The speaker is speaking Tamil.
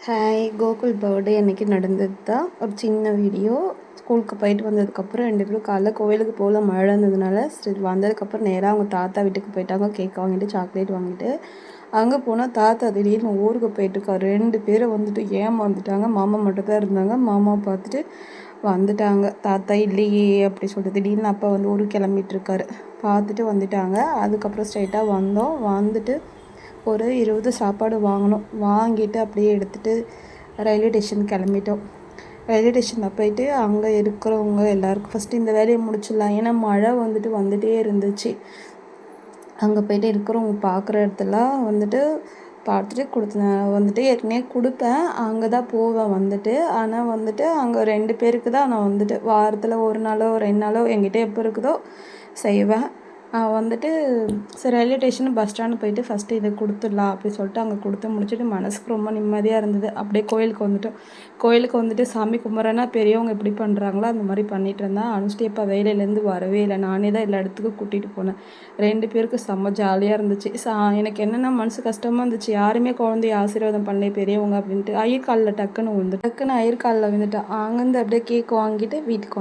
ஹாய், கோகுல் பர்த்டே அன்றைக்கி நடந்தது தான் ஒரு சின்ன வீடியோ. ஸ்கூலுக்கு போயிட்டு வந்ததுக்கப்புறம் 2 பேரும் காலைல கோவிலுக்கு போகல, மழை இருந்ததுனால சரி வந்ததுக்கப்புறம் நேராக அவங்க தாத்தா வீட்டுக்கு போயிட்டாங்க. கேக் வாங்கிட்டு சாக்லேட் வாங்கிட்டு அங்கே போனால் தாத்தா திடீர்னு ஊருக்கு போயிட்டுருக்காரு. 2 பேரும் வந்துட்டு ஏமாந்துட்டாங்க. மாமா மட்டும் தான் இருந்தாங்க. மாமா பார்த்துட்டு வந்துட்டாங்க. தாத்தா இல்லையே அப்படி சொல்லிட்டு திடீர்னு அப்பா வந்து ஊருக்கு கிளம்பிட்டுருக்காரு. பார்த்துட்டு வந்துட்டாங்க. அதுக்கப்புறம் ஸ்ட்ரைட்டாக வந்தோம். வந்துட்டு ஒரு 20 சாப்பாடு வாங்கினோம். வாங்கிட்டு அப்படியே எடுத்துகிட்டு ரயில்வே ஸ்டேஷன் கிளம்பிட்டோம். ரயில்வே ஸ்டேஷனில் போயிட்டு அங்கே இருக்கிறவங்க எல்லாருக்கும் ஃபஸ்ட்டு இந்த வேலையை முடிச்சிடலாம். ஏன்னா மழை வந்துட்டே இருந்துச்சு. அங்கே போய்ட்டு இருக்கிறவங்க பார்க்குற இடத்துலாம் வந்துட்டு பார்த்துட்டு வந்துட்டு ஏற்கனவே கொடுப்பேன். அங்கே தான் போவேன் வந்துட்டு. ஆனால் வந்துட்டு அங்கே 2 பேருக்கு தான் நான் வந்துட்டு வாரத்தில் 1 நாளோ 2 நாளோ என்கிட்ட எப்போ இருக்குதோ செய்வேன். வந்துட்டு சரி ரயில்வே ஸ்டேஷன் பஸ் ஸ்டாண்டு போயிட்டு ஃபஸ்ட்டு இதை கொடுத்துடலாம் அப்படின்னு சொல்லிட்டு அங்கே கொடுத்து முடிச்சுட்டு மனசுக்கு ரொம்ப நிம்மதியாக இருந்தது. அப்படியே கோயிலுக்கு வந்துட்டோம். கோயிலுக்கு வந்துட்டு சாமி கும்பிட்றேன்னா பெரியவங்க எப்படி பண்ணுறாங்களோ அந்த மாதிரி பண்ணிகிட்டு இருந்தேன். அனுஷ்டி அப்பா வேலையிலேருந்து வரவே இல்லை. நானே தான் எல்லா இடத்துக்கும் கூட்டிகிட்டு போனேன். 2 பேருக்கு செம்ம ஜாலியாக இருந்துச்சு. எனக்கு என்னென்னா மனசு கஷ்டமாக இருந்துச்சு. யாருமே குழந்தைய ஆசீர்வாதம் பண்ணல பெரியவங்க அப்படின்ட்டு. ஐயர் காலில் டக்குன்னு ஐயர் காலில் விழுந்துட்டேன். அங்கேருந்து அப்படியே கேக் வாங்கிட்டு வீட்டுக்கு வந்தேன்.